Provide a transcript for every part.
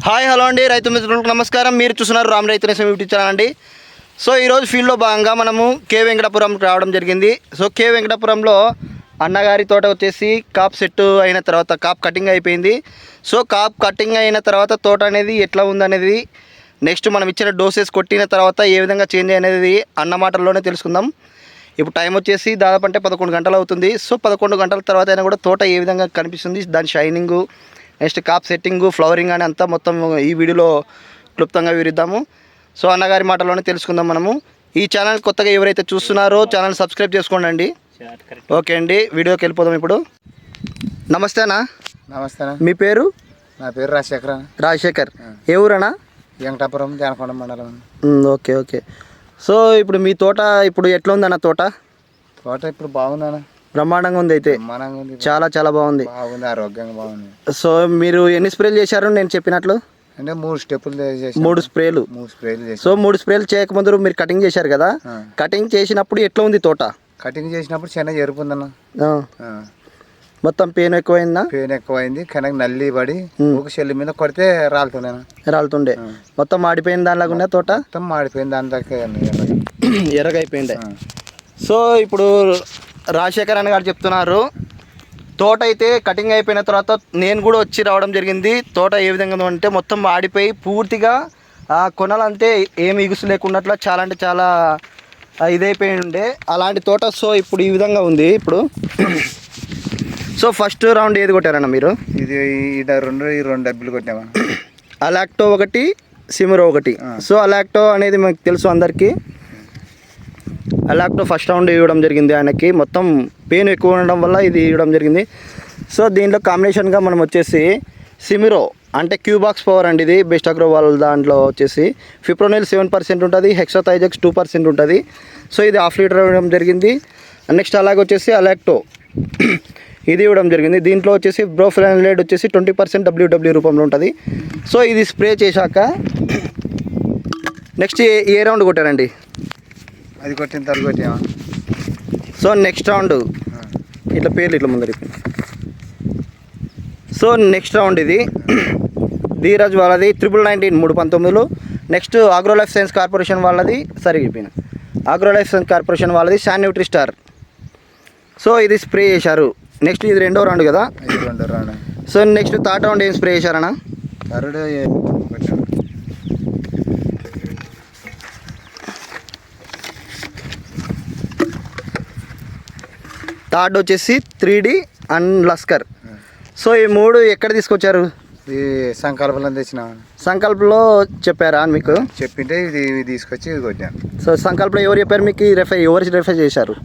Hi hello అండి రైతు మిత్రులకు నమస్కారం. మీరు చూస్తున్నారు రామ్ రైతు నేస్తం యూట్యూబ్ ఛానల్ అండి. సో ఈరోజు ఫీల్డ్లో భాగంగా మనము కే వెంకటాపురం రావడం జరిగింది. సో కే వెంకటాపురంలో అన్నగారి తోట వచ్చేసి కాప్ సెట్ అయిన తర్వాత కాప్ కటింగ్ అయిపోయింది. సో కాప్ కటింగ్ అయిన తర్వాత తోట అనేది ఎట్లా ఉందనేది నెక్స్ట్ మనం ఇచ్చిన డోసెస్ కొట్టిన తర్వాత ఏ విధంగా చేంజ్ అనేది అన్న మాటల్లోనే తెలుసుకుందాం. ఇప్పుడు టైం వచ్చేసి దాదాపు అంటే 11 గంటలు అవుతుంది. సో 11 గంటల తర్వాత అయినా కూడా తోట ఏ విధంగా కనిపిస్తుంది, దాని shining, next cap setting, flowering అని అంతా మొత్తం ఈ వీడియోలో క్లుప్తంగా వివరిద్దాము. సో అన్నగారి మాటలోనే తెలుసుకుందాం మనము. ఈ ఛానల్ కొత్తగా ఎవరైతే చూస్తున్నారో ఛానల్ సబ్స్క్రైబ్ చేసుకోండి. ఓకే అండి, వీడియోకి వెళ్ళిపోదాం ఇప్పుడు. నమస్తే అన్న. నమస్తే అన్న. మీ పేరు? నా పేరు రాజశేఖర్. రాజశేఖర్. ఏ ఊరన్నా? వెంకటాపురం జానకొండ మండలం. Okay okay. సో ఇప్పుడు మీ తోట ఇప్పుడు ఎట్లా ఉందన్న తోట? తోట ఇప్పుడు బాగుందన్న, బ్రహ్మాండంగా ఉంది. అయితే బ్రహ్మాండంగా ఉంది, చాలా చాలా బాగుంది. బాగుంది, ఆరోగ్యంగా బాగుంది. సో మీరు ఎన్ని స్ప్రేలు చేశారు నేను చెప్పినట్లు? అంటే 3 స్టెప్పులు చేసి 3 స్ప్రేలు. 3 స్ప్రేలు చేసి. సో 3 స్ప్రేలు చేయకముందు మీరు కటింగ్ చేశారు కదా, కటింగ్ చేసినప్పుడు ఎట్లా ఉంది తోట? కటింగ్ చేసినప్పుడు చిన్న ఎరుపుందన్న, మొత్తం పెయిన్ ఎక్కువైందా? పెయిన్ ఎక్కువైంది, కనుక నల్లి పడి ఒక చెల్లి మీద కొడితే రాలుతుండే. మొత్తం మాడిపోయిన దానిలాగా తోట మొత్తం మాడిపోయింది, దాని దాకా ఎర్రగా అయిపోయింది. సో ఇప్పుడు రాజశేఖర్ అన్న గారు చెప్తున్నారు, తోట అయితే కటింగ్ అయిపోయిన తర్వాత నేను కూడా వచ్చి రావడం జరిగింది. తోట ఏ విధంగా ఉందంటే మొత్తం మాడిపోయి పూర్తిగా కొనలంతే ఏమి ఇగుసు లేకున్నట్లు చాలా అంటే చాలా ఇదైపోయి ఉండే అలాంటి తోట. సో ఇప్పుడు ఈ విధంగా ఉంది ఇప్పుడు. సో ఫస్ట్ రౌండ్ ఏది కొట్టారన్న మీరు? ఇది ఈ 2 డబ్బులు కొట్టామా. అలాక్టో ఒకటి, సిమిరో ఒకటి. సో అలాక్టో అనేది మనకు తెలుసు అందరికీ. అలాక్టో ఫస్ట్ రౌండ్ ఇవ్వడం జరిగింది ఆయనకి, మొత్తం పెయిన్ ఎక్కువ ఉండడం వల్ల ఇది ఇవ్వడం జరిగింది. సో దీంట్లో కాంబినేషన్గా మనం వచ్చేసి సిమిరో అంటే క్యూబాక్స్ పవర్ అండి, ఇది బెస్ట్ అగ్రో వాళ్ళ దాంట్లో వచ్చేసి ఫిప్రోనిల్ 7% ఉంటుంది, హెక్సాథైజెక్స్ 2% ఉంటుంది. సో ఇది 1/2 లీటర్ ఇవ్వడం జరిగింది. నెక్స్ట్ అలాగే వచ్చేసి అలాక్టో ఇది ఇవ్వడం జరిగింది. దీంట్లో వచ్చేసి బ్రోఫ్లానైడ్ వచ్చేసి 20% WW రూపంలో ఉంటుంది. సో ఇది స్ప్రే చేశాక నెక్స్ట్ ఏ రౌండ్ కొట్టారండి? అది కొట్టిన తర్వాత కొట్టామా. సో నెక్స్ట్ రౌండ్ ఇట్లా పేర్లు ఇట్లా ముందర. సో నెక్స్ట్ రౌండ్ ఇది ధీరజ్ వాళ్ళది 1919 319. నెక్స్ట్ ఆగ్రోలైఫ్ సైన్స్ కార్పొరేషన్ వాళ్ళది సరిగిపోయిన ఆగ్రోలైఫ్ సైన్స్ కార్పొరేషన్ వాళ్ళది శాన్ న్యూట్రీ స్టార్. సో ఇది స్ప్రే చేశారు. నెక్స్ట్ ఇది 2వ రౌండ్ కదా. 2వ round. So next 3rd round ఏం స్ప్రే చేశారన్నా? 3rd వచ్చేసి 3D అండ్ లస్కర్. సో ఈ 3 ఎక్కడ తీసుకొచ్చారు? ఇది సంకల్పంలో తెచ్చిన. సంకల్పంలో చెప్పారా మీకు? చెప్పింటే ఇది తీసుకొచ్చి ఇది కొట్టాను. సో సంకల్పంలో ఎవరు చెప్పారు మీకు? ఎవరు రెఫర్ చేశారు?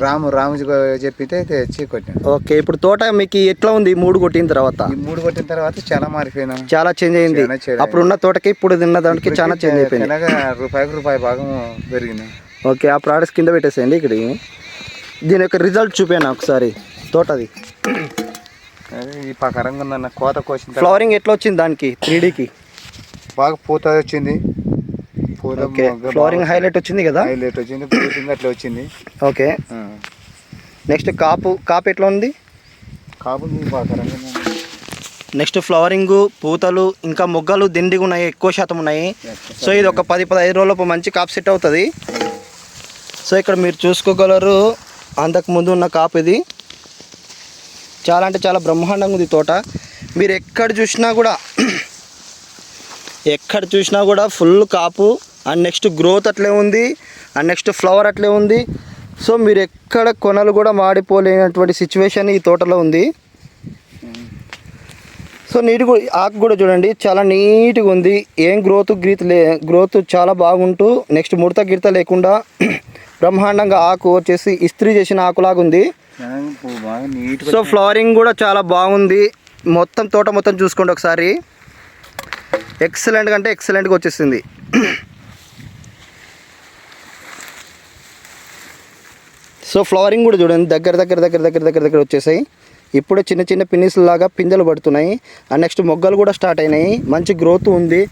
రాము చెప్పింటే తెచ్చి కొట్టాను. ఓకే. ఇప్పుడు తోట మీకు ఎట్లా ఉంది 3 కొట్టిన తర్వాత? ఈ 3 కొట్టిన తర్వాత చాలా మారిపోయినా, చాలా చేంజ్ అయింది. అప్పుడు ఉన్న తోటకి ఇప్పుడు తిన్న దానికి చాలా చేంజ్ అయిపోయింది. రూపాయి భాగం పెరిగింది. ఓకే, ఆ ప్రోడక్ట్స్ కింద పెట్టేసేయండి. ఇక్కడ దీని యొక్క రిజల్ట్ చూపాను ఒకసారి తోటది. ఈ ప్రకారంగా ఉందన్న. కోత కోసిన ఫ్లవరింగ్ ఎట్లా వచ్చింది దానికి? 3Dకి బాగా పూత వచ్చింది. ఓకే, ఫ్లవరింగ్ హైలైట్ వచ్చింది కదా. హైలైట్ వచ్చింది, పూతింగ్ అట్లా వచ్చింది. ఓకే. నెక్స్ట్ కాపు ఎట్లా ఉంది? కాపు ప్రకారంగా. నెక్స్ట్ ఫ్లవరింగ్, పూతలు, ఇంకా మొగ్గలు దిండిగా ఉన్నాయి, ఎక్కువ శాతం ఉన్నాయి. సో ఇది ఒక 10-15 రోజులపు మంచి కాపు సెట్ అవుతుంది. సో ఇక్కడ మీరు చూసుకోగలరు అంతకు ముందు ఉన్న కాపు ఇది. చాలా అంటే చాలా బ్రహ్మాండంగా ఉంది తోట. మీరు ఎక్కడ చూసినా కూడా full Kapu. And next growth అట్లే ఉంది, అండ్ నెక్స్ట్ ఫ్లవర్ అట్లే ఉంది. సో మీరు ఎక్కడ కొనలు కూడా మాడిపోలేనటువంటి సిచ్యువేషన్ ఈ తోటలో ఉంది. సో నీట్గా ఆకు కూడా చూడండి, చాలా నీట్గా ఉంది. ఏం గ్రోత్ చాలా బాగుంటూ నెక్స్ట్ ముడత గిడత లేకుండా బ్రహ్మాండంగా ఆకు వచ్చేసి ఇస్త్రీ చేసిన ఆకులాగా ఉంది. సో ఫ్లవరింగ్ కూడా చాలా బాగుంది. మొత్తం తోట మొత్తం చూసుకోండి ఒకసారి. ఎక్సలెంట్గా అంటే ఎక్సలెంట్గా వచ్చేసింది. సో ఫ్లవరింగ్ కూడా చూడండి, దగ్గర వచ్చేసాయి. ఇప్పుడే చిన్న చిన్న పిన్నిస్ లాగా పిందెలు పడుతున్నాయి. అండ్ నెక్స్ట్ మొగ్గలు కూడా స్టార్ట్ అయినాయి. మంచి గ్రోత్ ఉంది.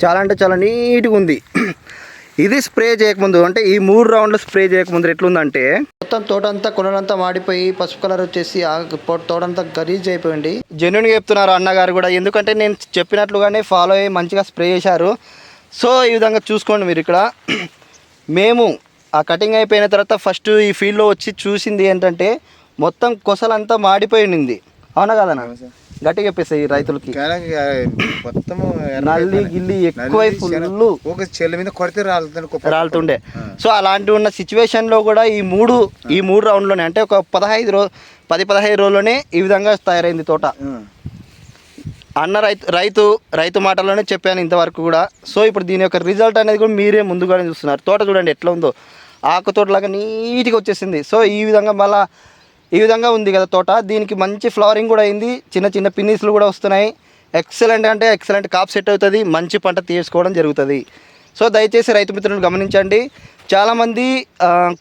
చాలా అంటే చాలా నీట్గా ఉంది. ఇది స్ప్రే చేయకముందు అంటే ఈ 3 రౌండ్లు స్ప్రే చేయకముందు ఎట్లుందంటే మొత్తం తోటంతా కొనంతా మాడిపోయి పసుపు కలర్ వచ్చేసి తోటంతా గలీజ్ అయిపోయింది. జెన్యున్గా చెప్తున్నారు అన్నగారు కూడా, ఎందుకంటే నేను చెప్పినట్లుగానే ఫాలో అయ్యి మంచిగా స్ప్రే చేశారు. సో ఈ విధంగా చూసుకోండి మీరు ఇక్కడ. మేము ఆ కటింగ్ అయిపోయిన తర్వాత ఫస్ట్ ఈ ఫీల్డ్లో వచ్చి చూసింది ఏంటంటే మొత్తం కొసలంతా మాడిపోయింది. అవునా కదన్నా? గట్టిగా చెప్పేస్తాయి రైతులకి. మొత్తం నల్లి గిల్లి ఎక్కువై ఫుల్ ఒక చెల్లి మీద కొడితే రాలుతుండే. సో అలాంటి ఉన్న సిచ్యువేషన్లో కూడా ఈ మూడు రౌండ్లోనే అంటే ఒక 10-15 రోజుల్లోనే ఈ విధంగా తయారైంది తోట. అన్న రైతు మాటల్లోనే చెప్పాను ఇంతవరకు కూడా. సో ఇప్పుడు దీని యొక్క రిజల్ట్ అనేది కూడా మీరే ముందుగానే చూస్తున్నారు. తోట చూడండి ఎట్లా ఉందో, ఆకు తోటలాగా నీట్గా వచ్చేసింది. సో ఈ విధంగా ఉంది కదా తోట. దీనికి మంచి ఫ్లవరింగ్ కూడా అయింది, చిన్న చిన్న పిన్నిస్లు కూడా వస్తున్నాయి. ఎక్సలెంట్ కాప్ సెట్ అవుతుంది, మంచి పంట తీసుకోవడం జరుగుతుంది. సో దయచేసి రైతు మిత్రులు గమనించండి. చాలామంది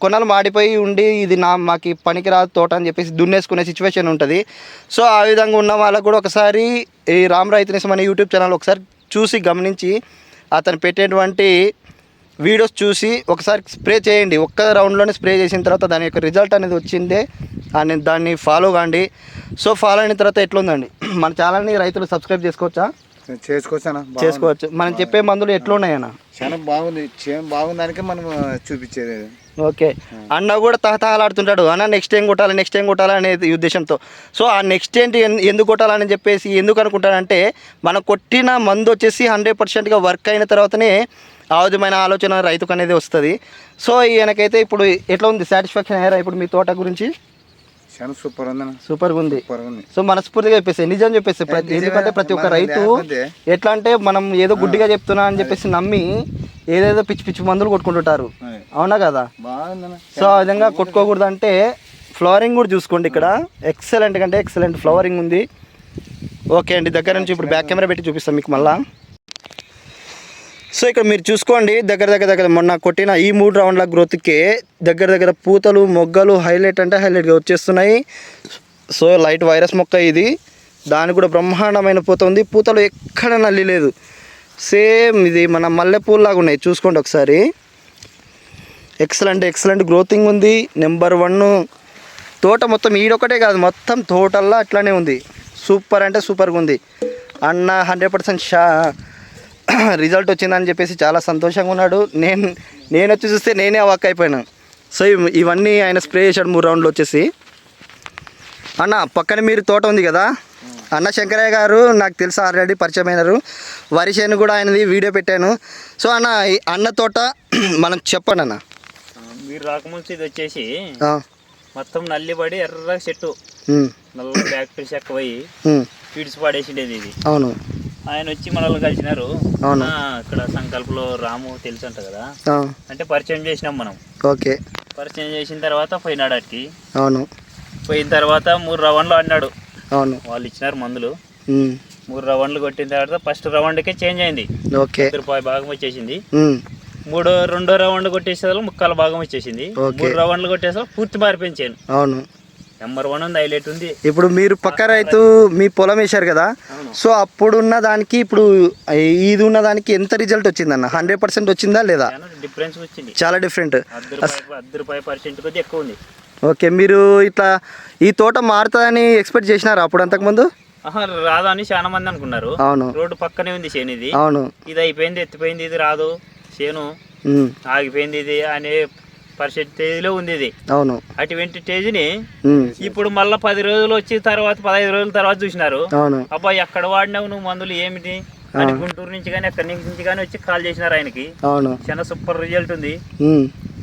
కొనలు మాడిపోయి ఉండి ఇది మాకు పనికి రాదు తోట అని చెప్పేసి దున్నేసుకునే సిచ్యువేషన్ ఉంటుంది. సో ఆ విధంగా ఉన్న వాళ్ళకు కూడా ఒకసారి ఈ రామ్ రైతు నేస్తం అనే యూట్యూబ్ ఛానల్ ఒకసారి చూసి గమనించి అతను పెట్టేటువంటి వీడియోస్ చూసి ఒకసారి స్ప్రే చేయండి. ఒక్క రౌండ్లోనే స్ప్రే చేసిన తర్వాత దాని యొక్క రిజల్ట్ అనేది వచ్చిందే దాన్ని ఫాలో కాండి. సో ఫాలో అయిన తర్వాత ఎట్లుందండి మన ఛానల్ని రైతులు సబ్స్క్రైబ్ చేసుకోవచ్చు. మనం చెప్పే మందులు ఎట్లున్నాయన్నా? చాలా బాగుంది, బాగుందానికే మనం చూపించేది. ఓకే, అన్న కూడా తహతహలాడుతుంటాడు అన్న నెక్స్ట్ టైం కొట్టాలి అనేది ఉద్దేశంతో. సో ఆ నెక్స్ట్ ఏంటి ఎందుకు కొట్టాలని చెప్పేసి ఎందుకు అనుకుంటానంటే మనం కొట్టిన మందు వచ్చేసి 100%గా వర్క్ అయిన తర్వాతనే ఆ విధమైన ఆలోచన రైతుకు అనేది వస్తుంది. సో ఈయనకైతే ఇప్పుడు ఎట్లా ఉంది, సాటిస్ఫాక్షన్ అయ్యారా ఇప్పుడు మీ తోట గురించి? చాలా సూపర్గా ఉంది. సో మనస్ఫూర్తిగా చెప్పేసి నిజం చెప్పేసి ఎందుకంటే ప్రతి ఒక్క రైతు ఎట్లా అంటే మనం ఏదో గుడ్డిగా చెప్తున్నా అని చెప్పేసి నమ్మి ఏదేదో పిచ్చి మందులు కొట్టుకుంటుంటారు. అవునా కదా? సో ఆ విధంగా కొట్టుకోకూడదు. అంటే ఫ్లవరింగ్ కూడా చూసుకోండి ఇక్కడ, ఎక్సలెంట్ ఫ్లవరింగ్ ఉంది. ఓకే అండి, దగ్గర నుంచి ఇప్పుడు బ్యాక్ కెమెరా పెట్టి చూపిస్తాం మీకు మళ్ళా. సో ఇక్కడ మీరు చూసుకోండి, దగ్గర మొన్న కొట్టిన ఈ 3 రౌండ్ల గ్రోత్కి దగ్గర పూతలు మొగ్గలు హైలైట్గా వచ్చేస్తున్నాయి. సో లైట్ వైరస్ మొక్క ఇది, దానికి కూడా బ్రహ్మాండమైన పూత ఉంది. పూతలు ఎక్కడ నల్లి లేదు, సేమ్ ఇది మన మల్లెపూల్లాగా ఉన్నాయి. చూసుకోండి ఒకసారి, ఎక్సలెంట్ గ్రోతింగ్ ఉంది. నెంబర్ 1 తోట మొత్తం ఈడొకటే కాదు, మొత్తం తోటల్లా అట్లానే ఉంది. సూపర్గా ఉంది. అన్న 100% రిజల్ట్ వచ్చిందని చెప్పేసి చాలా సంతోషంగా ఉన్నాడు. నేను వచ్చి చూస్తే నేనే అవాక్ అయిపోయాను. సో ఇవన్నీ ఆయన స్ప్రే చేశాడు 3 రౌండ్లు వచ్చేసి. అన్న పక్కన మీరు తోట ఉంది కదా అన్న, శంకరయ్య గారు నాకు తెలుసు, ఆల్రెడీ పరిచయం అయినారు. వరి చేను కూడా ఆయనది వీడియో పెట్టాను. సో అన్న తోట మనం చెప్పండి అన్న. మీరు రాకముందు ఇది వచ్చేసి మొత్తం నల్లిపడి ఎర్ర చెట్టు నల్ల బ్యాక్టీరియా ఎక్కువయ్యి పీడ్స్ పడేసిండేది ఇది. అవును, ఆయన వచ్చి మనల్ని కలిసినారు. ఇక్కడ సంకల్పంలో రాము తెలుసు అంట కదా, అంటే పరిచయం చేసినాం మనం. ఓకే, పరిచయం చేసిన తర్వాత పోయినాడు అటుకి. అవును, పోయిన తర్వాత 3 రౌండ్లు ఆడినాడు. అవును, వాళ్ళు ఇచ్చినారు మందులు. 3 రౌండ్లు కొట్టిన తర్వాత ఫస్ట్ రౌండ్కే చేంజ్ అయింది. ఓకే, రూపాయి భాగం వచ్చేసింది. రెండో రౌండ్ కొట్టేసేదాలు 3/4 భాగం వచ్చేసింది. 3 రౌండ్లు కొట్టేసా పూర్తి మారిపోయింది చేను. అవును, నెంబర్ 1 ఉంది, హైలైట్ ఉంది. ఇప్పుడు మీరు పక్క రైతు మీ పొలం వేశారు కదా, సో అప్పుడున్న దానికి ఇప్పుడు ఇది ఉన్న దానికి ఎంత రిజల్ట్ వచ్చిందన్న? 100% వచ్చిందా లేదా? డిఫరెన్స్ వచ్చింది, చాలా డిఫరెంట్. ₹10 కొద్ది ఎక్కువ ఉంది. ఓకే, మీరు ఇట్లా ఈ తోట మారుతుందని ఎక్స్పెక్ట్ చేసినారా అప్పుడు అంతకుముందు? రాదు అని చాలా మంది అనుకున్నారు. అవును, రోడ్డు పక్కనే ఉంది చేను ఇది. అవును, ఇది అయిపోయింది, ఎత్తిపోయింది, ఇది రాదు చేను, ఆగిపోయింది ఇది అనే పర్సెంటేజ్లో ఉంది ఇది. అవును, అటువంటి స్టేజ్ని ఇప్పుడు మళ్ళీ 10 రోజులు వచ్చిన తర్వాత 15 రోజుల తర్వాత చూసినారు. అవును, అబ్బాయి ఎక్కడ వాడినావు నువ్వు మందులు ఏమిటి అని గుంటూరు నుంచి కానీ ఎక్కడి నుంచి కానీ వచ్చి కాల్ చేసినారు ఆయనకి. అవును, చాలా సూపర్ రిజల్ట్ ఉంది.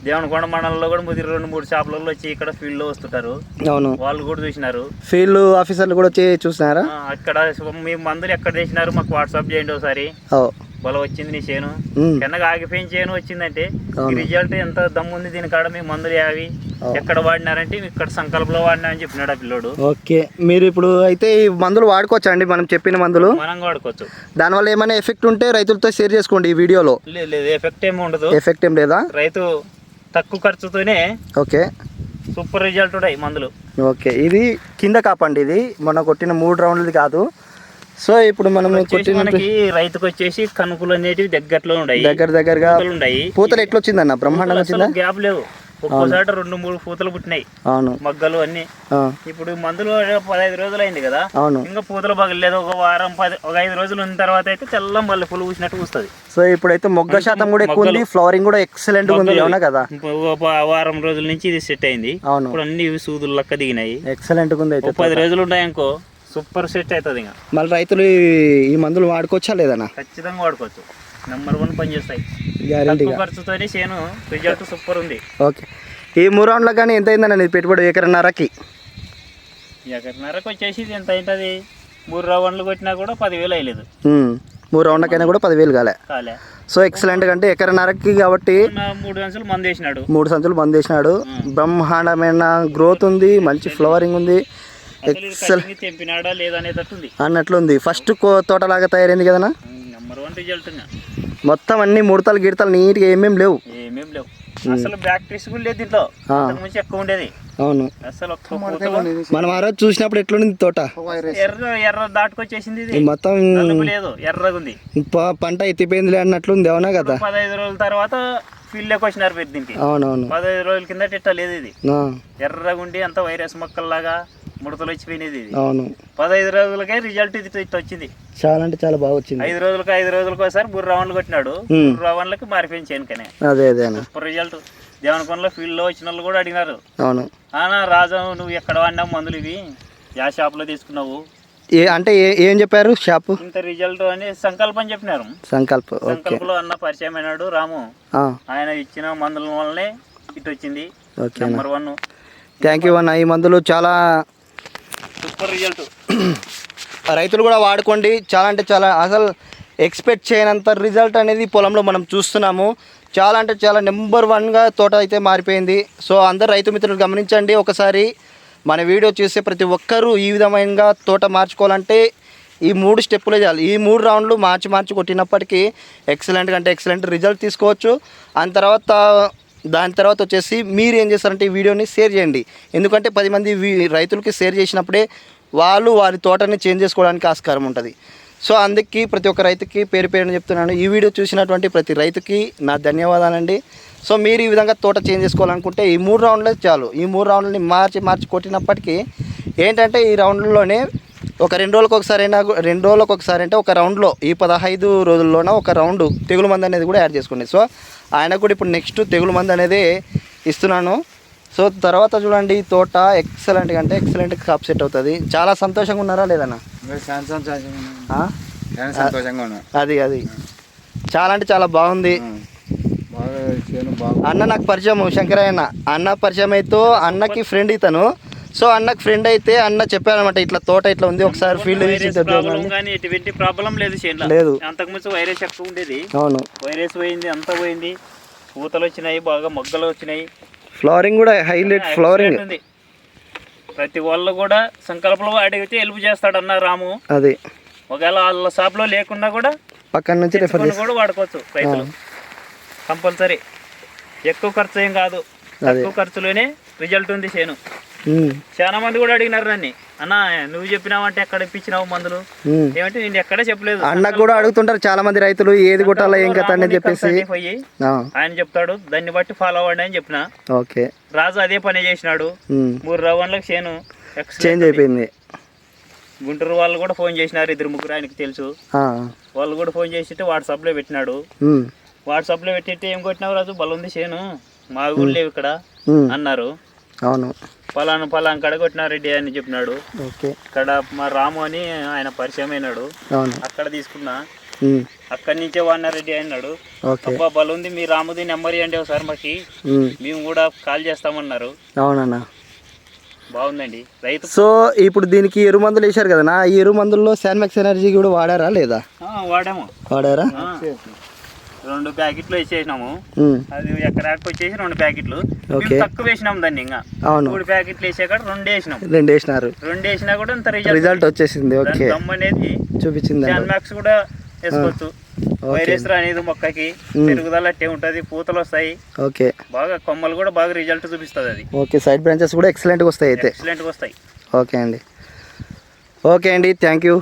దేవనకొండ మండలంలో కూడా 2-3 షాపులలో వచ్చి ఇక్కడ ఫీల్డ్ లో వస్తుంటారు. అవును, వాళ్ళు కూడా చూసినారు, ఫీల్డ్ ఆఫీసర్లు కూడా వచ్చి చూసినారా. అక్కడ మీ మందులు ఎక్కడ చేసినారు మాకు వాట్సాప్ చేయండి ఒకసారి. బలం వచ్చింది నీ చేను, కిందగా ఆగిపోయిన చేను వచ్చిందంటే రిజల్ట్ ఎంత దమ్ము ఉంది దీని కాడ. మీ మందులు యావి ఎక్కడ వాడినారంటే ఇక్కడ సంకల్పంలో వాడినా అని చెప్పినాడు ఆ పిల్లోడు. ఓకే, మీరు ఇప్పుడు అయితే ఈ మందులు వాడుకోవచ్చు అండి, మనం చెప్పిన మందులు మనం వాడుకోవచ్చు. దానివల్ల ఏమైనా ఎఫెక్ట్ ఉంటే రైతులతో షేర్ చేసుకోండి ఈ వీడియోలో. లేదు, ఎఫెక్ట్ ఏమి ఉండదు. ఎఫెక్ట్ ఏం లేదా? రైతు తక్కువ ఖర్చుతోనే ఓకే సూపర్ రిజల్ట్ ఉన్నాయి మందులు. ఓకే, ఇది కింద కాపండి, ఇది మొన్న కొట్టిన 3 రౌండ్లది కాదు, సో ఇప్పుడు మనం వచ్చేసి మనకి రైతుకు వచ్చేసి కనుకులు అనేటివి దగ్గరలో ఉన్నాయి, దగ్గరగా ఉన్నాయి. పూతలు ఎట్లా వచ్చిందన్న? బ్రహ్మాండంగా వచ్చిందా? గ్యాప్ లేవు, ఒక్కోసారి 2-3 పూతలు పుట్టినాయి. అవును, మగ్గలు అన్ని. ఇప్పుడు మందులు 15 రోజులు అయింది కదా, అవును, ఇంకా పూతలు పగలేదు. ఒక వారం 5 రోజులు ఉన్న తర్వాత అయితే తెల్ల మళ్ళీ పులు పూసినట్టు వస్తుంది. సో ఇప్పుడైతే మొగ్గ శాతం కూడా ఎక్కువ ఉంది, ఫ్లవరింగ్ కూడా ఎక్సలెంట్ ఉంది. అవునా కదా? వారం రోజుల నుంచి ఇది సెట్ అయింది. ఇప్పుడు అన్ని సూదులు లెక్క దిగినాయి, ఎక్సలెంట్ ఉంది. అయితే 10 రోజులు ఉన్నాయనుకో సూపర్ సెట్ అవుతుంది. ఇంకా మళ్ళీ రైతులు ఈ మందులు వాడుకోవచ్చా లేదన్నా? ఖచ్చితంగా వాడుకోవచ్చు. నెంబర్ 1 పనిచేస్తాయి. గ్యారెంటీగా ఖర్చుతోనే చేను రిజల్ట్ సూపర్ ఉంది. ఓకే, ఈ 3 రౌండ్లో కానీ ఎంత అయిందన్న పెట్టుబడి? ఎకరన్నరకి వచ్చేసి ఎంత అవుతుంది? 3 రౌండ్లు కొట్టినా కూడా 10,000 అయ్యలేదు. 3 రౌండ్లకైనా కూడా 10,000 కాలే. సో ఎక్సలెంట్ అంటే ఎకరన్నరకి కాబట్టి 3 సంచులు మందు వేసినాడు. 3 సంచులు మందు వేసినాడు. బ్రహ్మాండమైన గ్రోత్ ఉంది, మంచి ఫ్లవరింగ్ ఉంది, తెంపినాడా లేదా అనేటట్టుంది అన్నట్లుంది. ఫస్ట్ తోటలాగా తయారైంది కదనా? Number 1 result. మొత్తం అన్ని ముడతలు గిడతలు నీట్గా ఏమేమి లేవు. అసలు బ్యాక్టీరియా కూడా లేదు దీంట్లో, ముందు ఎక్కువ ఉండేది. అవును, అసలు మనం ఆ రోజు చూసినప్పుడు ఎట్లుంది తోట? ఎర్ర దాటుకొచ్చేసింది, మొత్తం లేదు ఎర్రగా ఉంది. పంట ఎత్తిపోయింది అన్నట్లుంది. అవునా కదా? 15 రోజుల తర్వాత ఫీల్డ్లోకి వచ్చినారు మీరు దీనికి. అవునవును, 15 రోజుల కింద ఇట్లా లేదు. ఇది ఎర్రగా ఉండి అంత వైరస్ మొక్కల్లాగా ముడతలు వచ్చిపోయినది. ఇది అవును, 15 రోజులకే రిజల్ట్ ఇది వచ్చింది. చాలా అంటే చాలా బాగా వచ్చింది. 5 రోజులకు ఒకసారి 3 రౌండ్లు కొట్టినాడు. 3 రౌండ్లకి మారిపోయింది చేయనుకనే. అదే సూపర్ రిజల్ట్. దేవనకొండలో ఫీల్డ్ లో వచ్చిన వాళ్ళు కూడా అడిగినారు, అవును రాజా నువ్వు ఎక్కడ వాడినావు మందులు, ఇవి యా షాప్ లో తీసుకున్నావు అంటే ఏం చెప్పారు? షాపు ఇంత రిజల్ట్ అని సంకల్పం చెప్పినారు. సంకల్పంలో అన్న పరిచయం అయినాడు రాము, ఆయన ఇచ్చిన మందుల వల్లనే ఇటు వచ్చింది. నెంబర్ 1. థ్యాంక్ యూ అన్న. ఈ మందులు చాలా సూపర్ రిజల్ట్. రైతులు కూడా వాడుకోండి. చాలా అంటే చాలా అసలు ఎక్స్పెక్ట్ చేయనంత రిజల్ట్ అనేది పొలంలో మనం చూస్తున్నాము. చాలా అంటే చాలా నెంబర్ 1గా తోట అయితే మారిపోయింది. సో అందరు రైతు మిత్రులు గమనించండి. ఒకసారి మన వీడియో చూసే ప్రతి ఒక్కరూ ఈ విధంగా తోట మార్చుకోవాలంటే ఈ 3 స్టెప్పులే చాలు. ఈ 3 రౌండ్లు మార్చి కొట్టినప్పటికీ ఎక్సలెంట్గా అంటే ఎక్సలెంట్ రిజల్ట్ తీసుకోవచ్చు. దాని తర్వాత వచ్చేసి మీరు ఏం చేస్తారంటే ఈ వీడియోని షేర్ చేయండి. ఎందుకంటే 10 మంది రైతులకి షేర్ చేసినప్పుడే వాళ్ళు వారి తోటని చేంజ్ చేసుకోవడానికి ఆస్కారం ఉంటుంది. సో అందుకే ప్రతి ఒక్క రైతుకి పేరు చెప్తున్నాను. ఈ వీడియో చూసినటువంటి ప్రతి రైతుకి నా ధన్యవాదాలండి. సో మీరు ఈ విధంగా తోట చేంజ్ చేసుకోవాలనుకుంటే ఈ 3 రౌండ్లే చాలు. ఈ 3 రౌండ్లని మార్చి కొట్టినప్పటికీ ఏంటంటే ఈ రౌండ్లోనే ఒక 2 రోజులకు ఒకసారి అంటే ఒక రౌండ్లో ఈ 15 రోజుల్లోనే ఒక రౌండ్ తెగులు మందు అనేది కూడా యాడ్ చేసుకోండి. సో ఆయన కూడా ఇప్పుడు నెక్స్ట్ తెగులు మందు అనేది ఇస్తున్నాను. సో తర్వాత చూడండి తోట ఎక్సలెంట్గా అంటే ఎక్సలెంట్గా కాప్ సెట్ అవుతుంది. చాలా సంతోషంగా ఉన్నారా లేదన్నా? అది చాలా అంటే చాలా బాగుంది. అన్న నాకు పరిచయం శంకరయ్య అన్న పరిచయం అయితే అన్నకి ఫ్రెండ్ ఇతను. సో అన్నకు ఫ్రెండ్ అయితే అన్న చెప్పారనమాట ఇట్లా తోట ఇట్లా ఉంది ఒకసారి ఫీల్డ్ ఎటువంటి ప్రాబ్లం లేదు. అంతకుముందు వైరస్ ఎక్కువ ఉండేది. అవును, వైరస్ పోయింది, అంతా పోయింది. పూతలు వచ్చినాయి, బాగా మొగ్గలు వచ్చినాయి, ఫ్లవరింగ్ కూడా హైలైట్ ఫ్లవరింగ్ ఉంది. ప్రతి వాళ్ళు కూడా సంకల్పంలో అడిగితే హెల్ప్ చేస్తాడన్న రాము. అది ఒకవేళ వాళ్ళ షాప్ లో లేకున్నా కూడా పక్కన నుంచి కూడా వాడుకోవచ్చు రైతులు. కంపల్సరీ ఎక్కువ ఖర్చు ఏం కాదు, తక్కువ ఖర్చులోనే రిజల్ట్ ఉంది చేను. చాలా మంది కూడా అడిగినారు నన్ను, అన్న నువ్వు చెప్పినావంటే ఎక్కడ ఇప్పించినావు మందులు ఏమంటే నేను ఎక్కడ చెప్పలేదు. అన్నకు కూడా అడుగుతుంటారు చాలా మంది రైతులు ఏది కొట్టాలా ఏం కదా అని చెప్పేసి ఆయన చెప్తాడు, దాన్ని బట్టి ఫాలో అవ్వండి అని చెప్పిన. ఓకే, రాజు అదే పని చేసినాడు. 3 రౌండ్లకు చేను చేంజ్ అయిపోయింది. గుంటూరు వాళ్ళు కూడా ఫోన్ చేసినారు, 2-3 ఆయనకు తెలుసు. వాళ్ళు కూడా ఫోన్ చేసి వాట్సాప్ లో పెట్టినాడు. వాట్సాప్ లో పెట్టితే ఏం కొట్టినావు రాజు బలుంది చేను, మా ఊళ్ళు లేవు ఇక్కడ అన్నారు. అవును, పలానా కడ కొట్టినా రెడ్డి అని చెప్పినాడు. ఇక్కడ మా రాము అని ఆయన పరిచయం అయినాడు, అక్కడ తీసుకున్నా. అక్కడి నుంచే వాడిన రెడ్డి అయినాడు. అబ్బా బలుంది, మీ రాముది నెంబర్ ఇవ్వండి ఒకసారి మాకి, మేము కూడా కాల్ చేస్తామన్నారు. అవునన్నా, బాగుందండి రైతు. సో ఇప్పుడు దీనికి ఎరువు మందులు వేసారు కదా, ఈ ఎరువు మందుల్లో శాన్మాక్స్ ఎనర్జీ కూడా వాడారా లేదా? వాడారా? 2 ప్యాకెట్లు వేసేసినాము. అది ఎకరాకి వచ్చేసి 2 ప్యాకెట్లు తక్కువ వేసినాం దాన్ని. ఇంకా 3 ప్యాకెట్లు వేసాక 2 వేసినాం. 2 వేసినారు. 2 వేసినా కూడా అంత రిజల్ట్ వచ్చేసింది. ఓకే, దమ్ అనేది చూపించింది. శాన్మాక్స్ కూడా వేసుకోవచ్చు. వైరస్ అనేది మొక్కకి పెరుగుదల అట్టే ఉంటది, పూతలు వస్తాయి. ఓకే, బాగా కొమ్మలు కూడా బాగా రిజల్ట్ చూపిస్తుంది అది. ఓకే, సైడ్ బ్రాంచెస్ కూడా ఎక్సలెంట్ గా వస్తాయి. అయితే ఎక్సలెంట్ గా వస్తాయి. ఓకే అండి, థ్యాంక్ యూ.